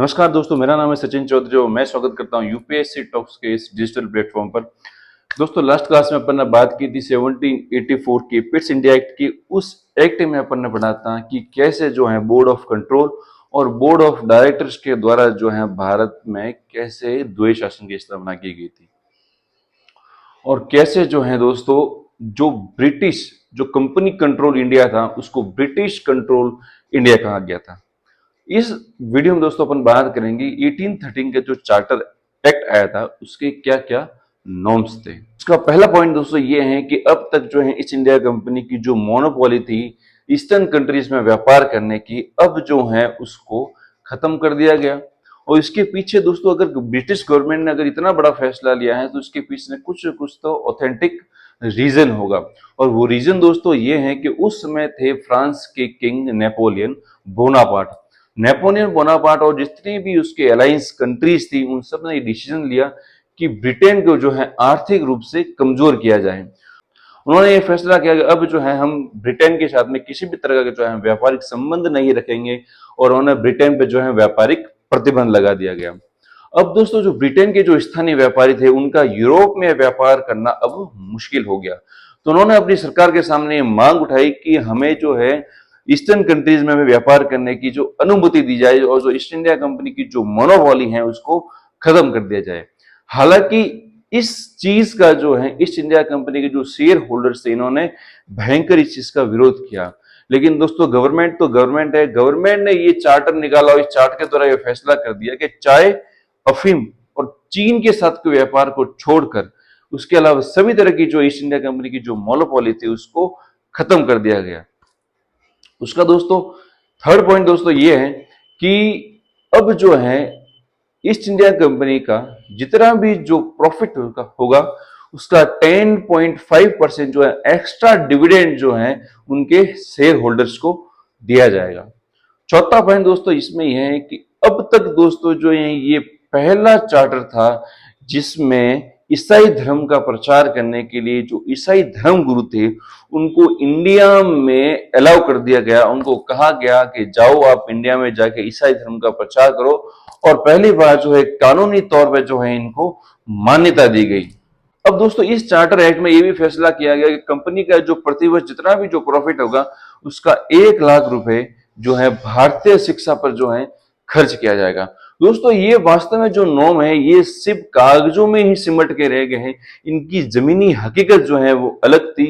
नमस्कार दोस्तों, मेरा नाम है सचिन चौधरी और मैं स्वागत करता हूं यूपीएससी टॉक्स के इस डिजिटल प्लेटफॉर्म पर। दोस्तों, लास्ट क्लास में अपन ने बात की थी 1784 की पिट्स इंडिया एक्ट की। उस एक्ट में अपन ने पढ़ा था कि कैसे जो है बोर्ड ऑफ कंट्रोल और बोर्ड ऑफ डायरेक्टर्स के द्वारा जो है भारत में कैसे द्वैत शासन की स्थापना की गई थी और कैसे जो है दोस्तों जो ब्रिटिश जो कंपनी कंट्रोल इंडिया था उसको ब्रिटिश कंट्रोल इंडिया कहा गया था। इस वीडियो में दोस्तों अपन बात करेंगे 1813 के जो चार्टर एक्ट आया था उसके क्या क्या नॉर्म्स थे। उसका पहला पॉइंट दोस्तों ये है कि अब तक जो है ईस्ट इंडिया कंपनी की जो मोनोपोली थी ईस्टर्न कंट्रीज में व्यापार करने की, अब जो है उसको खत्म कर दिया गया। और इसके पीछे दोस्तों अगर ब्रिटिश गवर्नमेंट ने अगर इतना बड़ा फैसला लिया है तो इसके पीछे कुछ कुछ तो ऑथेंटिक रीजन होगा। और वो रीजन दोस्तों ये है कि उस समय थे फ्रांस के king Napoleon Bonaparte. Napoleon Bonaparte और जितनी भी उसके अलायंस कंट्रीज थी उन सब ने डिसीजन लिया कि ब्रिटेन को जो है आर्थिक रूप से कमजोर किया जाए। उन्होंने ये फैसला किया कि अब जो है हम ब्रिटेन के साथ में किसी भी तरह का जो है व्यापारिक संबंध नहीं रखेंगे और उन्हें ब्रिटेन पे जो है व्यापारिक प्रतिबंध लगा दिया गया। अब दोस्तों जो ब्रिटेन के जो स्थानीय व्यापारी थे उनका यूरोप में व्यापार करना अब मुश्किल हो गया। तो उन्होंने अपनी सरकार के सामने मांग उठाई कि हमें जो है ईस्टर्न कंट्रीज में व्यापार करने की जो अनुमति दी जाए और जो ईस्ट इंडिया कंपनी की जो मोनोपोली है उसको खत्म कर दिया जाए। हालांकि इस चीज का जो है ईस्ट इंडिया कंपनी के जो शेयर होल्डर्स थे इन्होंने भयंकर इस चीज का विरोध किया। लेकिन दोस्तों गवर्नमेंट तो गवर्नमेंट है, गवर्नमेंट ने ये चार्टर निकाला और इस चार्ट के द्वारा ये फैसला कर दिया कि चाय, अफीम और चीन के साथ के व्यापार को छोड़कर उसके अलावा सभी तरह की जो ईस्ट इंडिया कंपनी की जो मोनोपोली थी उसको खत्म कर दिया गया। उसका दोस्तों थर्ड पॉइंट दोस्तों ये है कि अब जो है ईस्ट इंडिया कंपनी का जितना भी जो प्रॉफिट होगा उसका 10.5% जो है एक्स्ट्रा डिविडेंड जो है उनके शेयर होल्डर्स को दिया जाएगा। चौथा पॉइंट दोस्तों इसमें यह है कि अब तक दोस्तों जो है ये पहला चार्टर था जिसमें ईसाई धर्म का प्रचार करने के लिए जो ईसाई धर्म गुरु थे उनको इंडिया में अलाउ कर दिया गया। उनको कहा गया कि जाओ आप इंडिया में जाके ईसाई धर्म का प्रचार करो और पहली बार जो है कानूनी तौर पे जो है इनको मान्यता दी गई। अब दोस्तों इस चार्टर एक्ट में ये भी फैसला किया गया कि कंपनी का जो प्रतिवर्ष जितना भी जो प्रॉफिट होगा उसका 1 लाख रुपए जो है भारतीय शिक्षा पर जो है खर्च किया जाएगा। दोस्तों ये वास्तव में जो नॉर्म है ये सिर्फ कागजों में ही सिमट के रह गए हैं, इनकी जमीनी हकीकत जो है वो अलग थी।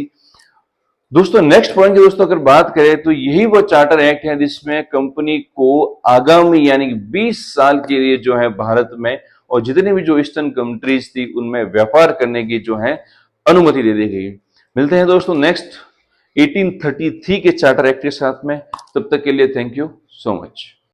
दोस्तों नेक्स्ट पॉइंट की दोस्तों अगर बात करें तो यही वो चार्टर एक्ट है जिसमें कंपनी को आगामी यानी 20 साल के लिए जो है भारत में और जितनी भी जो ईस्टर्न कंट्रीज थी उनमें व्यापार करने की जो है अनुमति दे दी गई। मिलते हैं दोस्तों नेक्स्ट 1833 के चार्टर एक्ट के साथ में। तब तक के लिए थैंक यू सो मच।